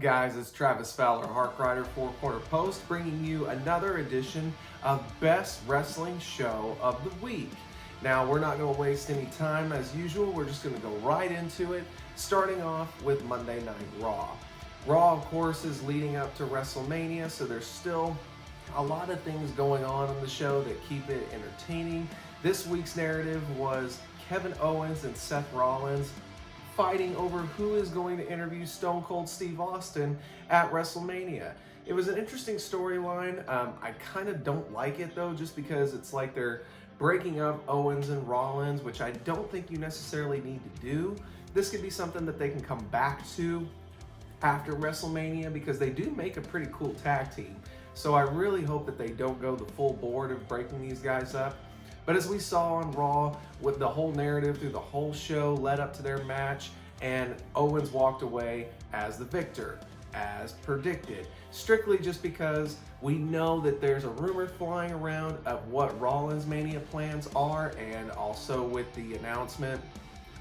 guys? It's Travis Fowler, Hark Rider, Four Corner Post, bringing you another edition of Best Wrestling Show of the Week. Now, we're not going to waste any time as usual. We're just going to go right into it, starting off with Monday Night Raw. Raw, of course, is leading up to WrestleMania, so there's still a lot of things going on the show that keep it entertaining. This week's narrative was Kevin Owens and Seth Rollins fighting over who is going to interview Stone Cold Steve Austin at WrestleMania. It was an interesting storyline. I kind of don't like it though, just because it's like they're breaking up Owens and Rollins, which I don't think you necessarily need to do. This could be something that they can come back to after WrestleMania because they do make a pretty cool tag team. So I really hope that they don't go the full board of breaking these guys up. But as we saw on Raw, with the whole narrative through the whole show led up to their match, and Owens walked away as the victor, as predicted. Strictly just because we know that there's a rumor flying around of what Rollins Mania plans are, and also with the announcement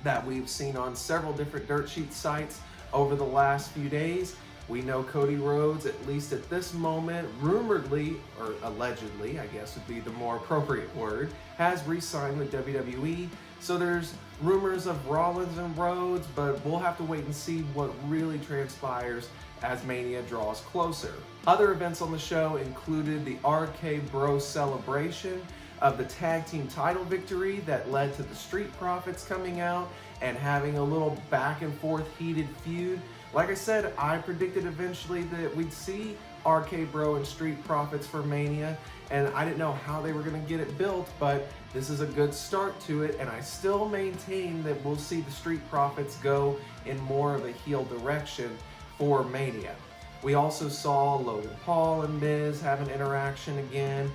that we've seen on several different dirt sheet sites over the last few days. We know Cody Rhodes, at least at this moment, rumoredly, or allegedly, I guess would be the more appropriate word, has re-signed with WWE. So there's rumors of Rollins and Rhodes, but we'll have to wait and see what really transpires as Mania draws closer. Other events on the show included the RK Bro celebration of the tag team title victory that led to the Street Profits coming out and having a little back and forth heated feud. Like I said, I predicted eventually that we'd see RK Bro and Street Profits for Mania, and I didn't know how they were going to get it built, but this is a good start to it, and I still maintain that we'll see the Street Profits go in more of a heel direction for Mania. We also saw Logan Paul and Miz have an interaction again.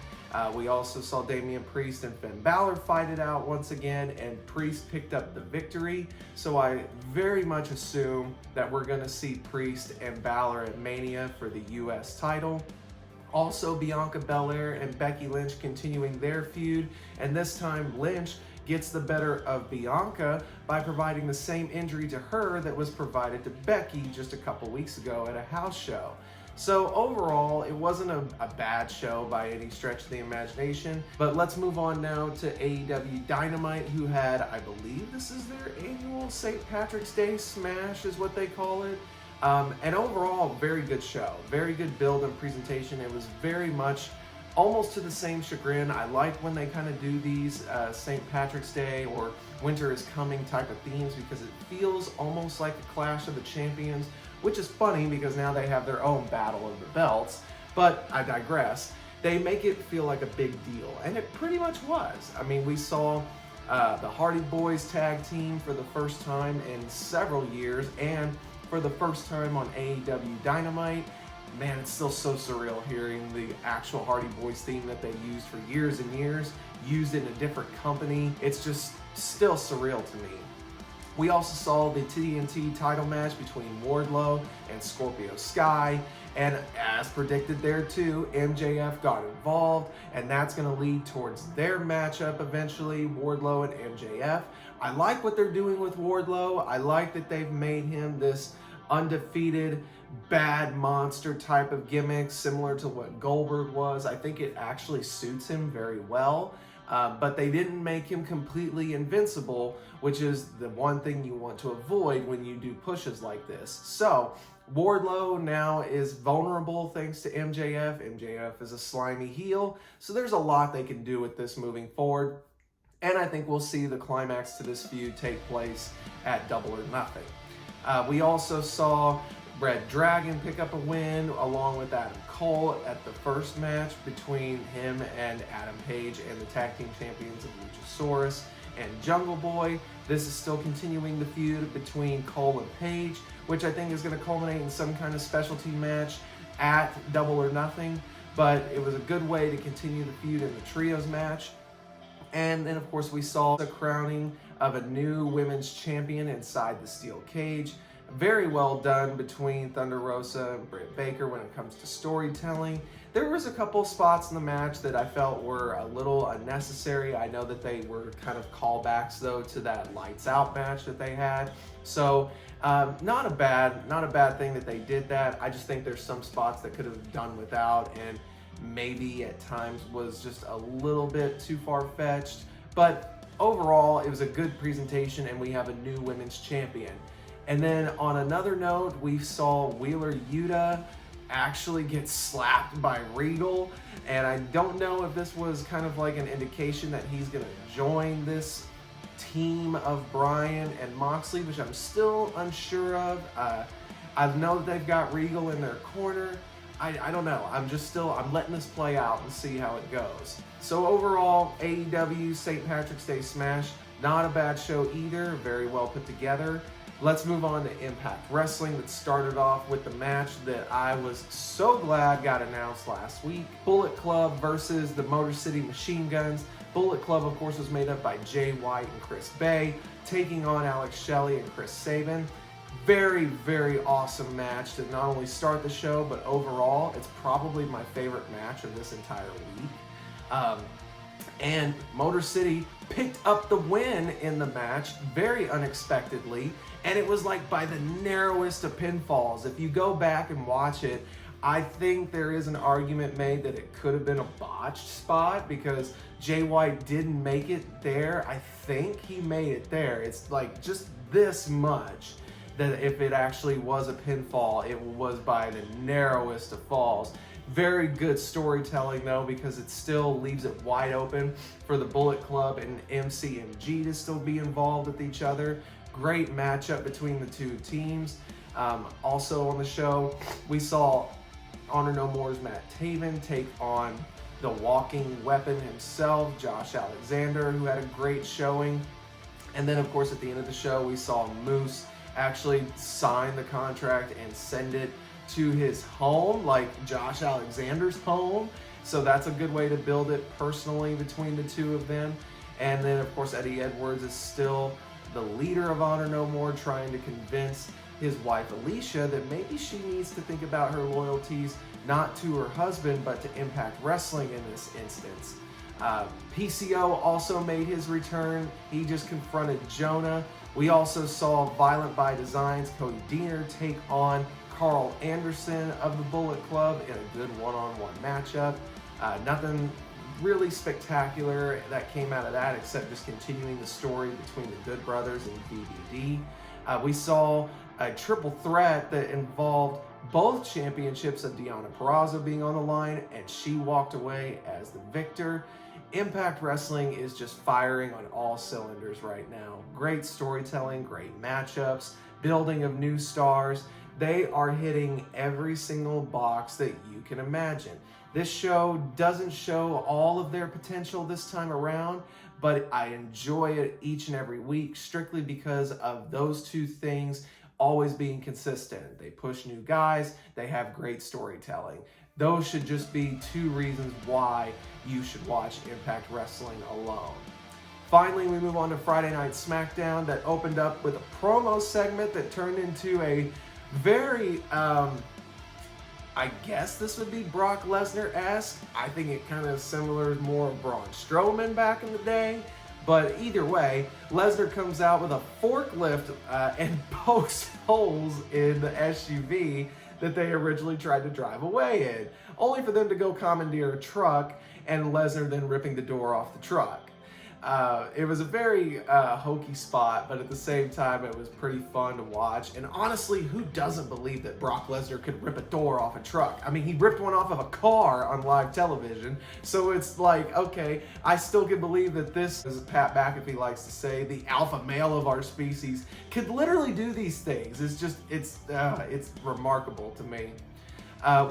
We also saw Damian Priest and Finn Balor fight it out once again, and Priest picked up the victory. So I very much assume that we're going to see Priest and Balor at Mania for the US title. Also, Bianca Belair and Becky Lynch continuing their feud, and this time Lynch gets the better of Bianca by providing the same injury to her that was provided to Becky just a couple weeks ago at a house show. So overall, it wasn't a bad show by any stretch of the imagination. But let's move on now to AEW Dynamite, who had, I believe this is their annual St. Patrick's Day Smash is what they call it. And overall, very good show. Very good build and presentation. It was very much almost to the same chagrin. I like when they kind of do these St. Patrick's Day or Winter is Coming type of themes because it feels almost like a Clash of the Champions, which is funny because now they have their own battle of the belts, but I digress. They make it feel like a big deal, and it pretty much was. I mean, we saw the Hardy Boys tag team for the first time in several years, and for the first time on AEW Dynamite. Man, it's still so surreal hearing the actual Hardy Boys theme that they used for years and years, used in a different company. It's just still surreal to me. We also saw the TNT title match between Wardlow and Scorpio Sky, and as predicted there too, MJF got involved, and that's going to lead towards their matchup eventually, Wardlow and MJF. I like what they're doing with Wardlow. I like that they've made him this undefeated bad monster type of gimmick, similar to what Goldberg was. I think it actually suits him very well. But they didn't make him completely invincible, which is the one thing you want to avoid when you do pushes like this. So Wardlow now is vulnerable thanks to MJF. MJF is a slimy heel, so there's a lot they can do with this moving forward. And I think we'll see the climax to this feud take place at Double or Nothing. We also saw Red Dragon pick up a win along with Adam Cole at the first match between him and Adam Page and the tag team champions of Luchasaurus and Jungle Boy. This is still continuing the feud between Cole and Page, which I think is going to culminate in some kind of specialty match at Double or Nothing. But it was a good way to continue the feud in the trios match. And then, of course, we saw the crowning of a new women's champion inside the steel cage. Very well done between Thunder Rosa and Britt Baker when it comes to storytelling. There was a couple spots in the match that I felt were a little unnecessary. I know that they were kind of callbacks though to that Lights Out match that they had. So not a bad thing that they did that. I just think there's some spots that could have done without, and maybe at times was just a little bit too far-fetched. But overall, it was a good presentation, and we have a new women's champion. And then on another note, we saw Wheeler Yuta actually get slapped by Regal, and I don't know if this was kind of like an indication that he's going to join this team of Bryan and Moxley, which I'm still unsure of. I know that they've got Regal in their corner. I don't know. I'm letting this play out and see how it goes. So overall, AEW St. Patrick's Day Smash, not a bad show either. Very well put together. Let's move on to Impact Wrestling that started off with the match that I was so glad got announced last week. Bullet Club versus the Motor City Machine Guns. Bullet Club, of course, was made up by Jay White and Chris Bay, taking on Alex Shelley and Chris Sabin. Very, very awesome match to not only start the show, but overall, it's probably my favorite match of this entire week. And Motor City picked up the win in the match very unexpectedly, and it was like by the narrowest of pinfalls. If you go back and watch it, I think there is an argument made that it could have been a botched spot because Jay White didn't make it there. I think he made it there. It's like just this much that if it actually was a pinfall, it was by the narrowest of falls. Very good storytelling though, because it still leaves it wide open for the Bullet Club and MCMG to still be involved with each other. Great matchup between the two teams. Also on the show, we saw Honor No More's Matt Taven take on the walking weapon himself, Josh Alexander, who had a great showing. And then of course at the end of the show, we saw Moose actually sign the contract and send it to his home, like Josh Alexander's home. So that's a good way to build it personally between the two of them. And then of course Eddie Edwards is still the leader of Honor No More, trying to convince his wife Alicia that maybe she needs to think about her loyalties, not to her husband, but to Impact Wrestling in this instance. PCO also made his return. He just confronted Jonah. We also saw Violent by Design's Cody Deaner take on Carl Anderson of the Bullet Club in a good one-on-one matchup. Nothing really spectacular that came out of that except just continuing the story between the Good Brothers and VVD. We saw a triple threat that involved both championships of Deonna Purrazzo being on the line, and she walked away as the victor. Impact Wrestling is just firing on all cylinders right now. Great storytelling, great matchups, building of new stars. They are hitting every single box that you can imagine. This show doesn't show all of their potential this time around, but I enjoy it each and every week strictly because of those two things always being consistent. They push new guys, they have great storytelling. Those should just be two reasons why you should watch Impact Wrestling alone. Finally, we move on to Friday Night SmackDown that opened up with a promo segment that turned into a very, I guess this would be Brock Lesnar-esque. I think it kind of similar more of Braun Strowman back in the day. But either way, Lesnar comes out with a forklift and pokes holes in the SUV that they originally tried to drive away in, only for them to go commandeer a truck and Lesnar then ripping the door off the truck. It was a very hokey spot, but at the same time, it was pretty fun to watch. And honestly, who doesn't believe that Brock Lesnar could rip a door off a truck? I mean, he ripped one off of a car on live television. So it's like, okay, I still can believe that this, as Pat McAfee likes to say, the alpha male of our species could literally do these things. It's just, it's remarkable to me.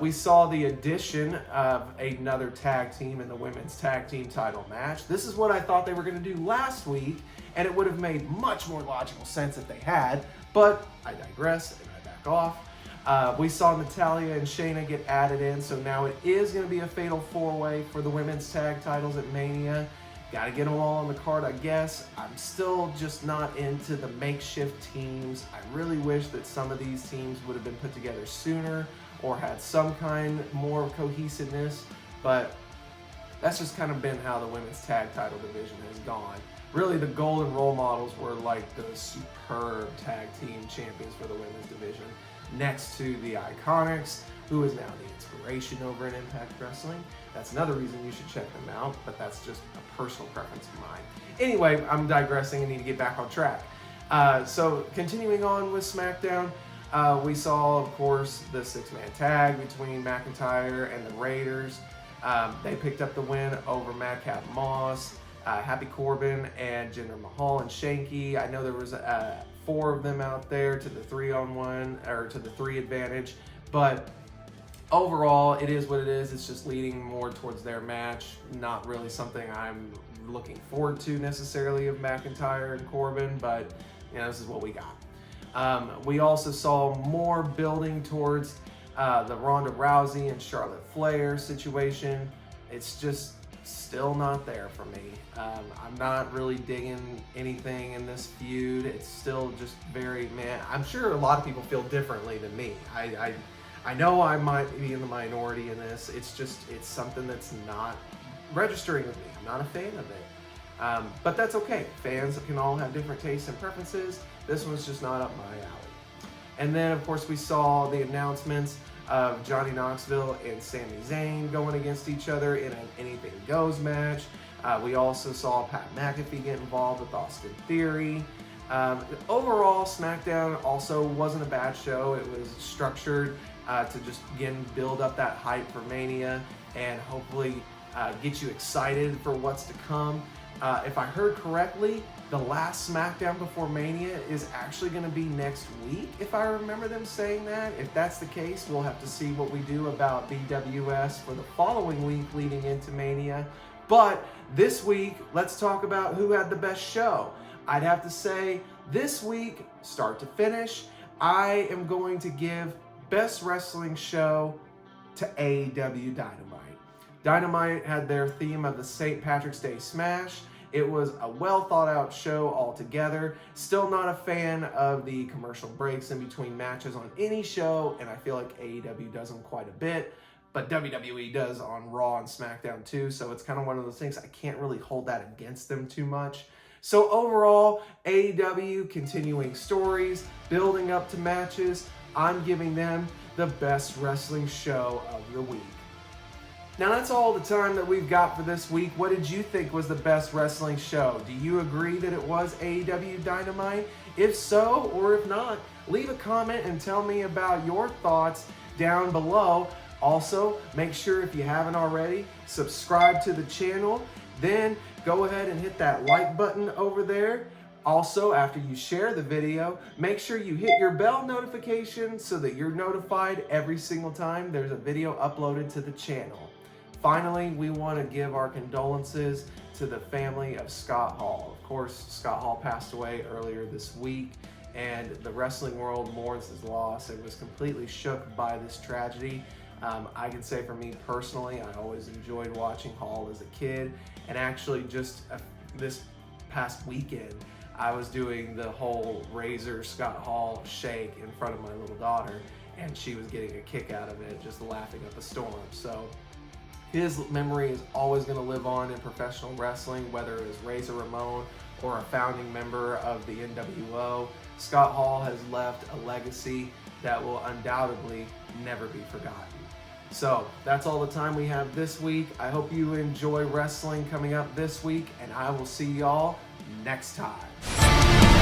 We saw the addition of another tag team in the women's tag team title match. This is what I thought they were going to do last week, and it would have made much more logical sense if they had, but I digress and I back off. We saw Natalya and Shayna get added in, so now it is going to be a fatal four-way for the women's tag titles at Mania. Got to get them all on the card, I guess. I'm still just not into the makeshift teams. I really wish that some of these teams would have been put together sooner or had some kind more cohesiveness, but that's just kind of been how the women's tag title division has gone. Really, the golden role models were like the superb tag team champions for the women's division, next to the Iconics, who is now the inspiration over in Impact Wrestling. That's another reason you should check them out, but that's just a personal preference of mine. Anyway, I'm digressing and need to get back on track. So continuing on with SmackDown, we saw, of course, the six-man tag between McIntyre and the Raiders. They picked up the win over Madcap Moss, Happy Corbin, and Jinder Mahal and Shanky. I know there was 4 of them out there to the 3-on-1, or to the 3 advantage, but overall, it is what it is. It's just leading more towards their match. Not really something I'm looking forward to necessarily of McIntyre and Corbin, but you know, this is what we got. We also saw more building towards the Ronda Rousey and Charlotte Flair situation. It's just still not there for me. I'm not really digging anything in this feud. It's still just very, I'm sure a lot of people feel differently than me. I know I might be in the minority in this. It's something that's not registering with me. I'm not a fan of it. But that's okay. Fans can all have different tastes and preferences. This one's just not up my alley. And then, of course, we saw the announcements of Johnny Knoxville and Sami Zayn going against each other in an Anything Goes match. We also saw Pat McAfee get involved with Austin Theory. Overall, SmackDown also wasn't a bad show. It was structured to just, again, build up that hype for Mania and hopefully get you excited for what's to come. If I heard correctly, the last SmackDown before Mania is actually going to be next week, if I remember them saying that. If that's the case, we'll have to see what we do about BWS for the following week leading into Mania. But this week, let's talk about who had the best show. I'd have to say this week, start to finish, I am going to give best wrestling show to AEW Dynamite. Dynamite had their theme of the St. Patrick's Day Smash. It was a well thought out show altogether. Still not a fan of the commercial breaks in between matches on any show, and I feel like AEW does them quite a bit, but WWE does on Raw and SmackDown too, so it's kind of one of those things I can't really hold that against them too much. So overall, AEW continuing stories, building up to matches, I'm giving them the best wrestling show of the week. Now that's all the time that we've got for this week. What did you think was the best wrestling show? Do you agree that it was AEW Dynamite? If so, or if not, leave a comment and tell me about your thoughts down below. Also, make sure if you haven't already, subscribe to the channel. Then go ahead and hit that like button over there. Also, after you share the video, make sure you hit your bell notification so that you're notified every single time there's a video uploaded to the channel. Finally, we want to give our condolences to the family of Scott Hall. Of course, Scott Hall passed away earlier this week, and the wrestling world mourns his loss and was completely shook by this tragedy. I can say for me personally, I always enjoyed watching Hall as a kid, and actually just this past weekend, I was doing the whole Razor Scott Hall shake in front of my little daughter, and she was getting a kick out of it, just laughing up a storm. So his memory is always going to live on in professional wrestling, whether it was Razor Ramon or a founding member of the NWO. Scott Hall has left a legacy that will undoubtedly never be forgotten. So that's all the time we have this week. I hope you enjoy wrestling coming up this week, and I will see y'all next time.